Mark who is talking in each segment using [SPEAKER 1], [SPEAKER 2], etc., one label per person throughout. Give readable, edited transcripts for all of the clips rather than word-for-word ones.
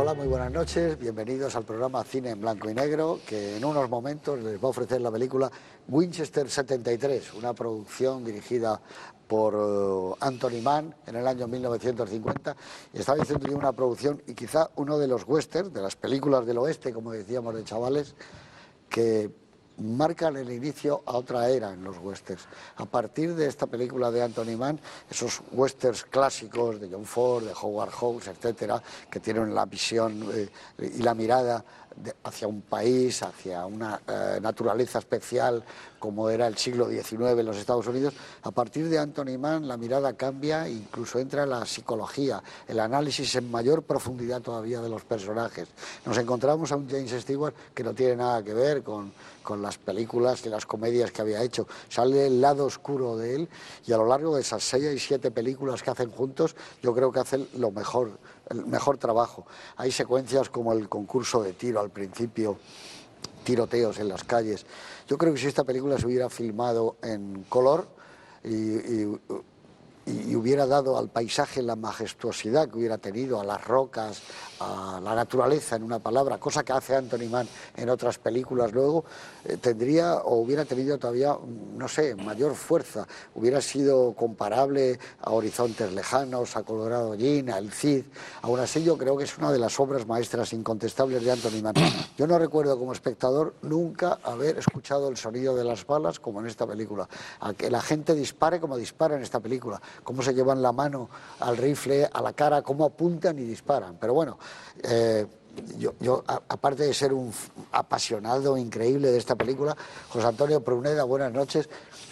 [SPEAKER 1] Hola, muy buenas noches, bienvenidos al programa Cine en Blanco y Negro, que en unos momentos les va a ofrecer la película Winchester 73, una producción dirigida por Anthony Mann en el año 1950. Y estaba diciendo yo una producción y quizá uno de los westerns, de las películas del oeste, como decíamos de chavales, que marcan el inicio a otra era en los westerns. A partir de esta película de Anthony Mann, esos westerns clásicos de John Ford, de Howard Hawks, etcétera, que tienen la visión y la mirada hacia un país, hacia una naturaleza especial como era el siglo XIX en los Estados Unidos, a partir de Anthony Mann la mirada cambia e incluso entra la psicología, el análisis en mayor profundidad todavía de los personajes. Nos encontramos a un James Stewart que no tiene nada que ver con las películas y las comedias que había hecho. Sale el lado oscuro de él y a lo largo de esas 6 y 7 películas que hacen juntos, yo creo que hacen el mejor trabajo. Hay secuencias como el concurso de tiro al principio, tiroteos en las calles. Yo creo que si esta película se hubiera filmado en color y hubiera dado al paisaje la majestuosidad que hubiera tenido, a las rocas, a la naturaleza, en una palabra, cosa que hace Anthony Mann en otras películas luego, tendría o hubiera tenido todavía, no sé, mayor fuerza, hubiera sido comparable a Horizontes Lejanos, a Colorado Gin, a El Cid. Aún así yo creo que es una de las obras maestras incontestables de Anthony Mann. Yo no recuerdo como espectador nunca haber escuchado el sonido de las balas como en esta película, a que la gente dispare como dispara en esta película, cómo se llevan la mano al rifle, a la cara, cómo apuntan y disparan. Pero bueno, yo aparte de ser un apasionado increíble de esta película, José Antonio Pruneda, buenas noches.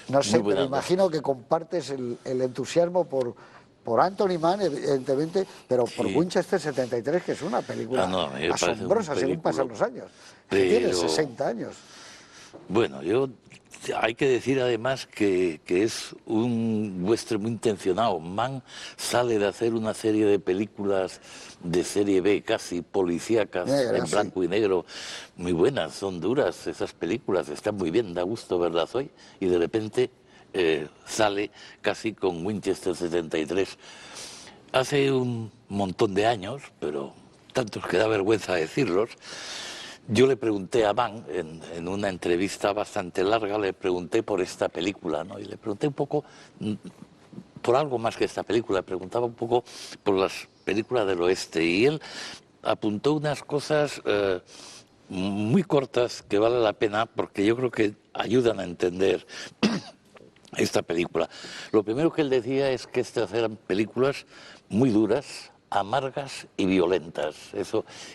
[SPEAKER 1] No sé, pero imagino que compartes el entusiasmo por Anthony Mann, evidentemente, pero por Winchester 73, que es una película asombrosa según pasan los años. Pero... tiene 60 años.
[SPEAKER 2] Bueno, hay que decir además que es un western muy intencionado. Mann sale de hacer una serie de películas de serie B, casi policíacas, en blanco y negro, muy buenas, son duras esas películas, están muy bien, da gusto verlas hoy, y de repente sale casi con Winchester 73. Hace un montón de años, pero tantos que da vergüenza decirlos, yo le pregunté a Mann, en una entrevista bastante larga, le pregunté por esta película, ¿no? Y le pregunté un poco por algo más que esta película, le preguntaba un poco por las películas del oeste, y él apuntó unas cosas muy cortas que vale la pena, porque yo creo que ayudan a entender esta película. Lo primero que él decía es que estas eran películas muy duras, amargas y violentas,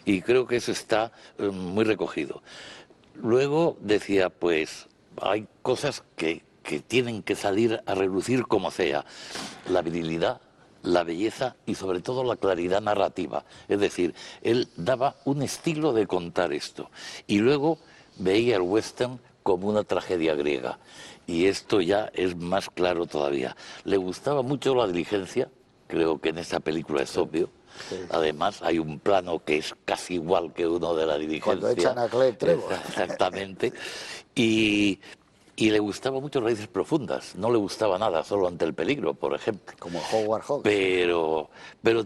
[SPEAKER 2] y creo que eso está muy recogido. Luego decía, pues hay cosas que tienen que salir a relucir como sea: la virilidad, la belleza y sobre todo la claridad narrativa. Es decir, él daba un estilo de contar esto y luego veía el western como una tragedia griega, y esto ya es más claro todavía. Le gustaba mucho La Diligencia. Creo que en esta película es obvio. Sí. Además, hay un plano que es casi igual que uno de La Diligencia.
[SPEAKER 1] Cuando echan a Clay Trevor.
[SPEAKER 2] Exactamente. Y le gustaba mucho Raíces Profundas. No le gustaba nada Solo ante el peligro, por ejemplo.
[SPEAKER 1] Como Howard Hawks.
[SPEAKER 2] Pero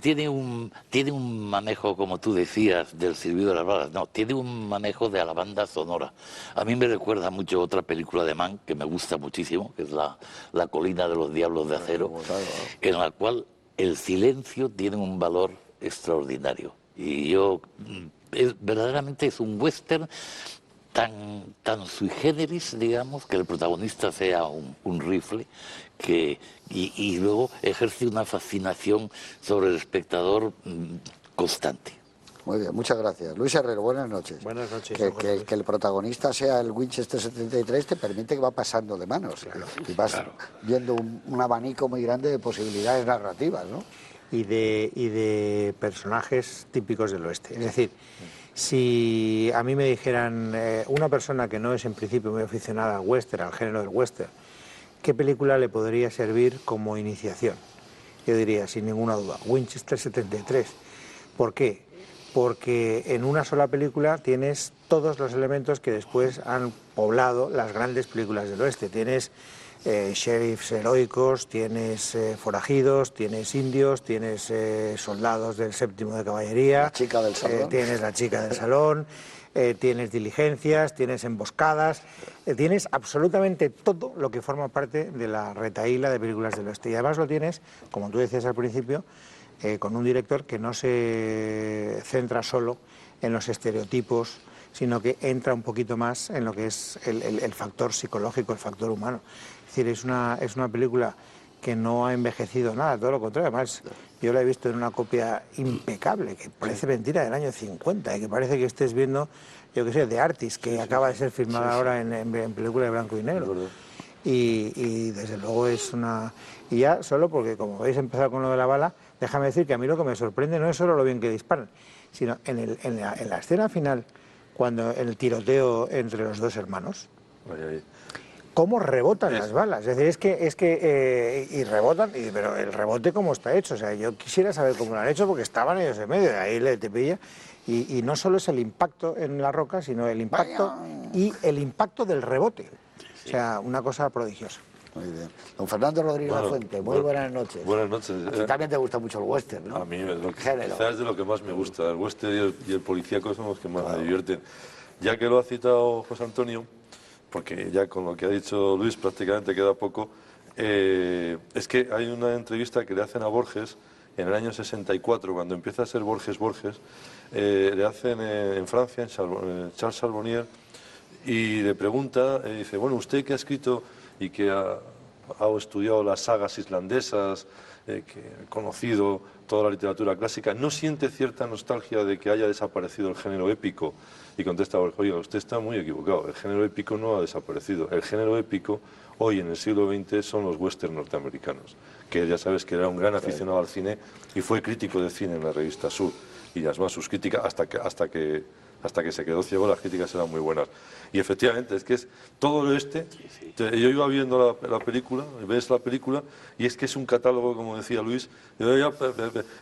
[SPEAKER 2] tiene un manejo, como tú decías, del silbido de las balas. No, tiene un manejo de la banda sonora. A mí me recuerda mucho otra película de Mann que me gusta muchísimo, que es La colina de los diablos de acero, en la cual el silencio tiene un valor extraordinario. Y verdaderamente es un western tan sui generis, digamos, que el protagonista sea un rifle, y luego ejerce una fascinación sobre el espectador constante.
[SPEAKER 1] Muy bien, muchas gracias. Luis Herrero, buenas noches.
[SPEAKER 3] Buenas noches.
[SPEAKER 1] Que el protagonista sea el Winchester 73 te permite que va pasando de manos. Claro, y vas viendo un abanico muy grande de posibilidades narrativas, ¿no?
[SPEAKER 3] Y de personajes típicos del oeste. Es decir, si a mí me dijeran una persona que no es en principio muy aficionada al western, al género del western, ¿qué película le podría servir como iniciación? Yo diría, sin ninguna duda, Winchester 73. ¿Por qué? Porque en una sola película tienes todos los elementos que después han poblado las grandes películas del oeste. Tienes sheriffs heroicos, tienes forajidos, tienes indios, tienes soldados del 7º de caballería,
[SPEAKER 1] La chica del salón.
[SPEAKER 3] tienes la chica del salón, tienes diligencias, tienes emboscadas, tienes absolutamente todo lo que forma parte de la retahíla de películas del oeste. Y además lo tienes, como tú decías al principio, con un director que no se centra solo en los estereotipos, sino que entra un poquito más en lo que es el factor psicológico, el factor humano. Es decir, es una película que no ha envejecido nada, todo lo contrario. Además, yo la he visto en una copia impecable, que parece mentira, del año 50, y que parece que estés viendo, yo qué sé, The Artist, que acaba de ser filmada ahora en película de blanco y negro. Y desde luego es una... Y ya solo porque, como habéis empezado con lo de la bala, déjame decir que a mí lo que me sorprende no es solo lo bien que disparan, sino en la escena final, cuando el tiroteo entre los dos hermanos, cómo rebotan las balas. Es decir, es que y rebotan, pero el rebote cómo está hecho. O sea, yo quisiera saber cómo lo han hecho porque estaban ellos en medio, de ahí te pilla. Y no solo es el impacto en la roca, sino el impacto y el impacto del rebote. O sea, una cosa prodigiosa.
[SPEAKER 1] Muy bien. Don Fernando Rodríguez Lafuente, muy buenas noches.
[SPEAKER 4] Buenas noches.
[SPEAKER 1] A ti también te gusta mucho el western, ¿no?
[SPEAKER 4] A mí
[SPEAKER 1] Género.
[SPEAKER 4] quizás es de lo que más me gusta. El western y el policíaco son los que más me divierten. Ya que lo ha citado José Antonio, porque ya con lo que ha dicho Luis prácticamente queda poco, es que hay una entrevista que le hacen a Borges en el año 64, cuando empieza a ser Borges, le hacen en Francia, en Charles Charbonnier, y le pregunta, dice, bueno, usted que ha escrito y que ha estudiado las sagas islandesas, que ha conocido toda la literatura clásica, ¿no siente cierta nostalgia de que haya desaparecido el género épico? Y contesta, oiga, usted está muy equivocado, el género épico no ha desaparecido. El género épico hoy en el siglo XX son los westerns norteamericanos, que ya sabes que era un gran aficionado al cine y fue crítico de cine en la revista Sur. Y además sus críticas, hasta que se quedó ciego, las críticas eran muy buenas. Y efectivamente, es que es todo el oeste. Yo iba viendo la película, ves la película, y es que es un catálogo, como decía Luis,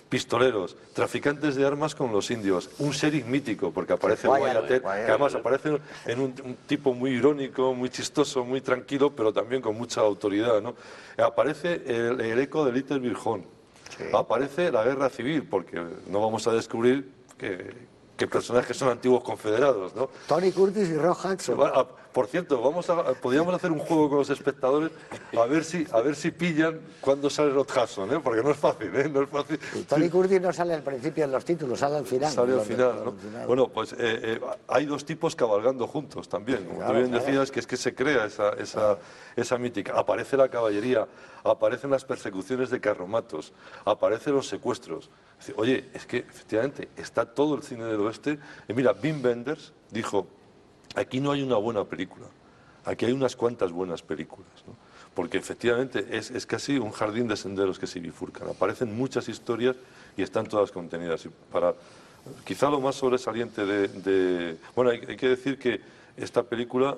[SPEAKER 4] pistoleros, traficantes de armas con los indios, un sheriff mítico, porque aparece Wyatt, que además aparece en un tipo muy irónico, muy chistoso, muy tranquilo, pero también con mucha autoridad, ¿no? Aparece el eco de Little Bill Horn. Sí. Aparece la guerra civil, porque no vamos a descubrir que personajes son antiguos confederados, ¿no?
[SPEAKER 1] Tony Curtis y Rock Hudson.
[SPEAKER 4] Por cierto, podríamos hacer un juego con los espectadores a ver si pillan cuándo sale Rock Hudson, ¿eh? Porque no es fácil, ¿eh? No es fácil.
[SPEAKER 1] Tony Curtis no sale al principio en los títulos, sale al final.
[SPEAKER 4] Sale al final, ¿no? Bueno, pues hay dos tipos cabalgando juntos también. Como tú bien decías, que es que se crea esa mítica. Aparece la caballería, aparecen las persecuciones de carromatos, aparecen los secuestros. Oye, es que efectivamente está todo el cine del oeste. Y mira, Wim Wenders dijo, aquí no hay una buena película, aquí hay unas cuantas buenas películas, ¿no? Porque efectivamente es casi un jardín de senderos que se bifurcan. Aparecen muchas historias y están todas contenidas. Y quizá lo más sobresaliente bueno, hay que decir que esta película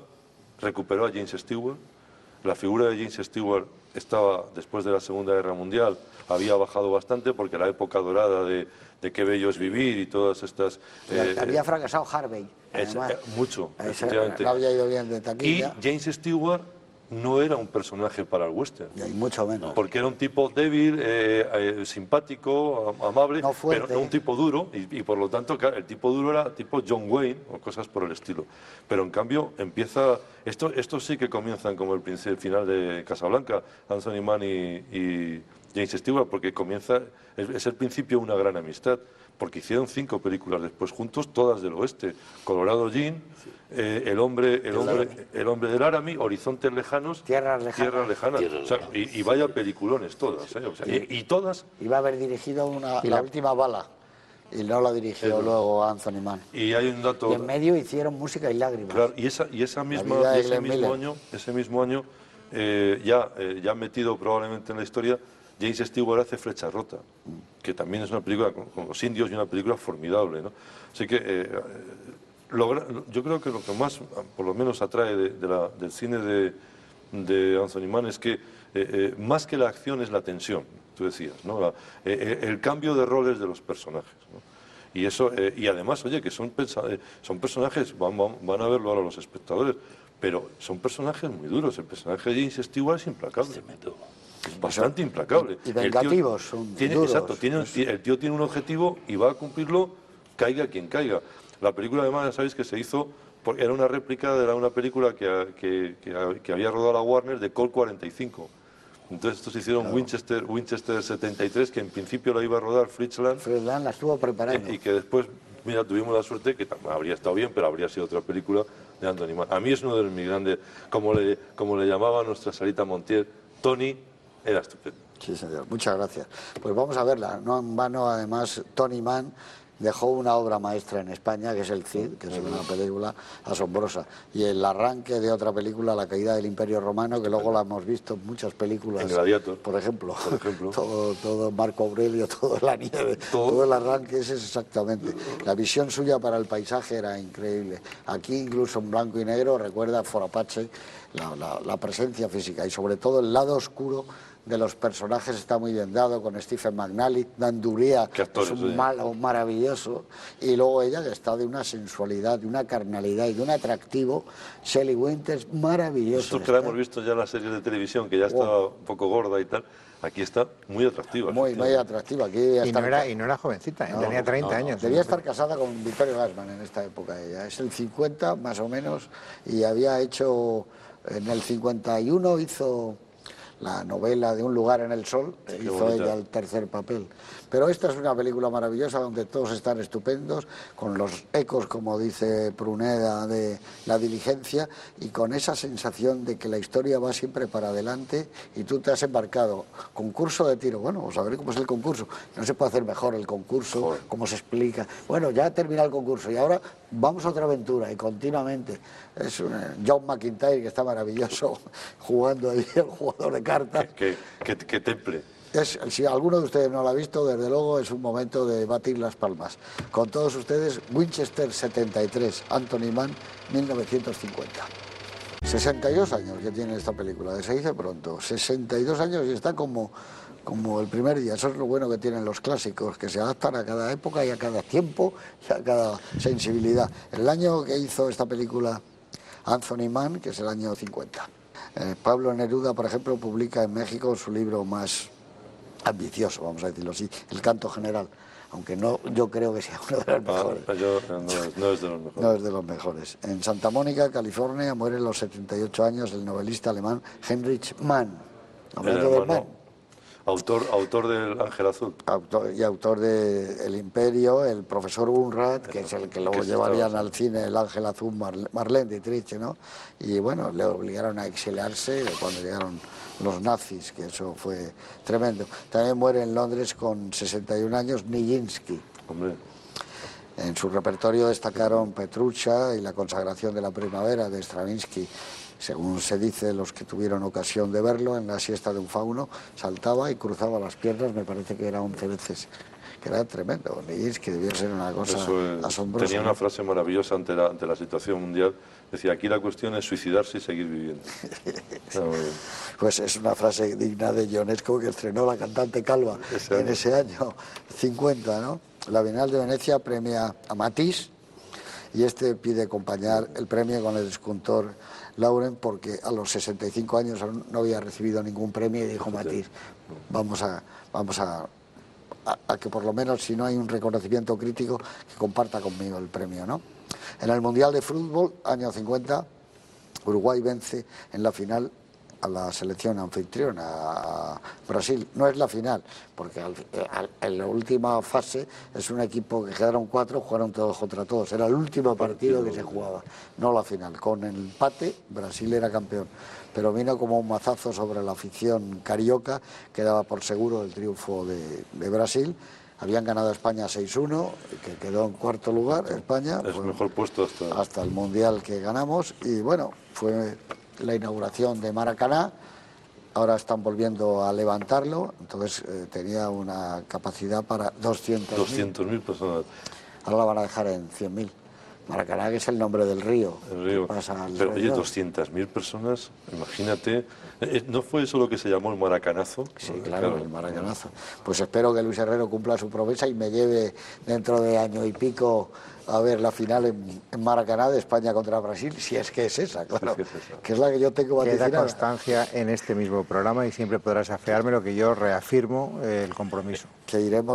[SPEAKER 4] recuperó a James Stewart. La figura de James Stewart estaba, después de la Segunda Guerra Mundial, había bajado bastante porque la época dorada de Qué bello es vivir y todas estas...
[SPEAKER 1] había fracasado Harvey.
[SPEAKER 4] Mucho, efectivamente.
[SPEAKER 1] No había ido bien de taquilla.
[SPEAKER 4] Y James Stewart no era un personaje para el western.
[SPEAKER 1] Y mucho menos.
[SPEAKER 4] Porque era un tipo débil, simpático, amable,
[SPEAKER 1] no fuerte,
[SPEAKER 4] pero no un tipo duro. Y por lo tanto, el tipo duro era tipo John Wayne o cosas por el estilo. Pero en cambio empieza... Estos sí que comienzan como el final de Casablanca, Anthony Mann y James Stewart, porque es el principio de una gran amistad, porque hicieron 5 películas después juntos, todas del oeste: Colorado Gin, el hombre del Laramie, Horizontes Lejanos,
[SPEAKER 1] Tierras Lejanas.
[SPEAKER 4] O sea, y vaya peliculones todas, ¿eh? O sea, y todas...
[SPEAKER 1] Iba a haber dirigido la última bala, y no la dirigió luego Anthony Mann.
[SPEAKER 4] Y hay un dato...
[SPEAKER 1] Y en medio hicieron Música y lágrimas.
[SPEAKER 4] Claro, ese mismo año, ya metido probablemente en la historia, James Stewart hace Flecha Rota, que también es una película con los indios y una película formidable, ¿no? Así que yo creo que lo que más, por lo menos, atrae del cine de Anthony Mann es que más que la acción es la tensión, tú decías, ¿no? El cambio de roles de los personajes, ¿no? Y además, oye, que son personajes, van a verlo ahora los espectadores, pero son personajes muy duros. El personaje de James Stewart es implacable.
[SPEAKER 2] Tremendo.
[SPEAKER 4] Es bastante implacable.
[SPEAKER 1] Y vengativos, son duros.
[SPEAKER 4] Exacto, el tío tiene un objetivo y va a cumplirlo, caiga quien caiga. La película, además, ya sabéis que se hizo, era una réplica de una película que había rodado la Warner de Colt 45. Entonces estos hicieron Winchester 73, que en principio la iba a rodar Fritz Lang.
[SPEAKER 1] Fritz Lang la estuvo preparando.
[SPEAKER 4] Y que después, mira, tuvimos la suerte que habría estado bien, pero habría sido otra película de Anthony Mann. A mí es uno de mis grandes, como le llamaba nuestra Sarita Montiel, Tony era estupendo.
[SPEAKER 1] Sí, señor, muchas gracias. Pues vamos a verla. No en vano, además, Tony Mann dejó una obra maestra en España, que es El Cid, que es una película asombrosa. Y el arranque de otra película, La caída del Imperio Romano, que luego la hemos visto en muchas películas.
[SPEAKER 4] En Gladiator.
[SPEAKER 1] Por ejemplo. Todo Marco Aurelio, todo La nieve, todo el arranque ese es exactamente. La visión suya para el paisaje era increíble. Aquí, incluso en blanco y negro, recuerda For Apache la presencia física y sobre todo el lado oscuro de los personajes está muy bien dado, con Stephen McNally, Dan Duria, que es un malo maravilloso, y luego ella que está de una sensualidad, de una carnalidad y de un atractivo, Shelley Winters, maravilloso.
[SPEAKER 4] Nosotros que la hemos visto ya en las series de televisión, que ya estaba un poco gorda y tal, aquí está muy atractiva.
[SPEAKER 1] Muy atractiva. Aquí
[SPEAKER 3] y no era jovencita, tenía 30 años.
[SPEAKER 1] Debía estar casada con Victoria Gassman en esta época ella. Es el 50 más o menos, y había hecho, en el 51 hizo la novela de Un lugar en el sol, hizo ella el tercer papel. Pero esta es una película maravillosa donde todos están estupendos, con los ecos, como dice Pruneda, de La diligencia, y con esa sensación de que la historia va siempre para adelante y tú te has embarcado. Concurso de tiro, bueno, pues a ver cómo es el concurso. No se puede hacer mejor el concurso, cómo se explica. Bueno, ya termina el concurso y ahora vamos a otra aventura y continuamente. Es un John McIntyre que está maravilloso jugando ahí, el jugador de cartas.
[SPEAKER 4] Que temple.
[SPEAKER 1] Si alguno de ustedes no lo ha visto, desde luego es un momento de batir las palmas. Con todos ustedes, Winchester 73, Anthony Mann, 1950. 62 años que tiene esta película, se dice pronto. 62 años y está como el primer día. Eso es lo bueno que tienen los clásicos, que se adaptan a cada época y a cada tiempo y a cada sensibilidad. El año que hizo esta película Anthony Mann, que es el año 50. Pablo Neruda, por ejemplo, publica en México su libro más ambicioso, vamos a decirlo así, El canto general, aunque no, yo creo que sea uno de los mejores.
[SPEAKER 4] No es de los mejores.
[SPEAKER 1] No es de los mejores. En Santa Mónica, California, muere a los 78 años el novelista alemán Heinrich Mann. Hablando de Mann.
[SPEAKER 4] Autor del Ángel Azul.
[SPEAKER 1] Autor de El Imperio, el profesor Unrat, que es el que luego llevarían al cine, El Ángel Azul, Marlene Dietrich, ¿no? Y bueno, le obligaron a exiliarse cuando llegaron los nazis, que eso fue tremendo. También muere en Londres con 61 años Nijinsky.
[SPEAKER 4] Hombre.
[SPEAKER 1] En su repertorio destacaron Petrucha y La consagración de la primavera de Stravinsky. Según se dice, los que tuvieron ocasión de verlo, en la siesta de un fauno, saltaba y cruzaba las piernas, me parece que era 11 veces, que era tremendo. Nijinsky debía ser una cosa asombrosa.
[SPEAKER 4] Tenía una frase maravillosa ante la situación mundial, decía, aquí la cuestión es suicidarse y seguir viviendo.
[SPEAKER 1] Pues es una frase digna de Ionesco, que estrenó La cantante calva en ese año 50, ¿no? La Bienal de Venecia premia a Matisse, y este pide acompañar el premio con el escultor Lauren, porque a los 65 años aún no había recibido ningún premio, y dijo Matisse, vamos a que por lo menos, si no hay un reconocimiento crítico, que comparta conmigo el premio, ¿no? En el Mundial de Fútbol, año 50, Uruguay vence en la final a la selección anfitriona, a Brasil. No es la final, porque en la última fase es un equipo que quedaron 4, jugaron todos contra todos. Era el último partido que se jugaba, no la final. Con el empate, Brasil era campeón. Pero vino como un mazazo sobre la afición carioca, que daba por seguro el triunfo de Brasil. Habían ganado a España 6-1, que quedó en cuarto lugar. España
[SPEAKER 4] es mejor puesto
[SPEAKER 1] hasta el Mundial que ganamos. Y bueno, fue la inauguración de Maracaná. Ahora están volviendo a levantarlo, entonces tenía una capacidad para 200.000
[SPEAKER 4] personas.
[SPEAKER 1] Ahora la van a dejar en 100.000. Maracaná, que es el nombre del río.
[SPEAKER 4] El río.
[SPEAKER 1] Pasa
[SPEAKER 4] Pero oye,
[SPEAKER 1] alrededor.
[SPEAKER 4] 200.000 personas, imagínate. ¿No fue eso lo que se llamó el maracanazo?
[SPEAKER 1] Sí, claro, el maracanazo. Pues espero que Luis Herrero cumpla su promesa y me lleve dentro de año y pico a ver la final en Maracaná de España contra Brasil, si es que es esa, claro,
[SPEAKER 4] Si es que es esa.
[SPEAKER 1] que es la que yo tengo
[SPEAKER 3] Queda
[SPEAKER 1] vaticinada.
[SPEAKER 3] constancia en este mismo programa y siempre podrás afearme lo que yo reafirmo el compromiso.
[SPEAKER 1] Que iremos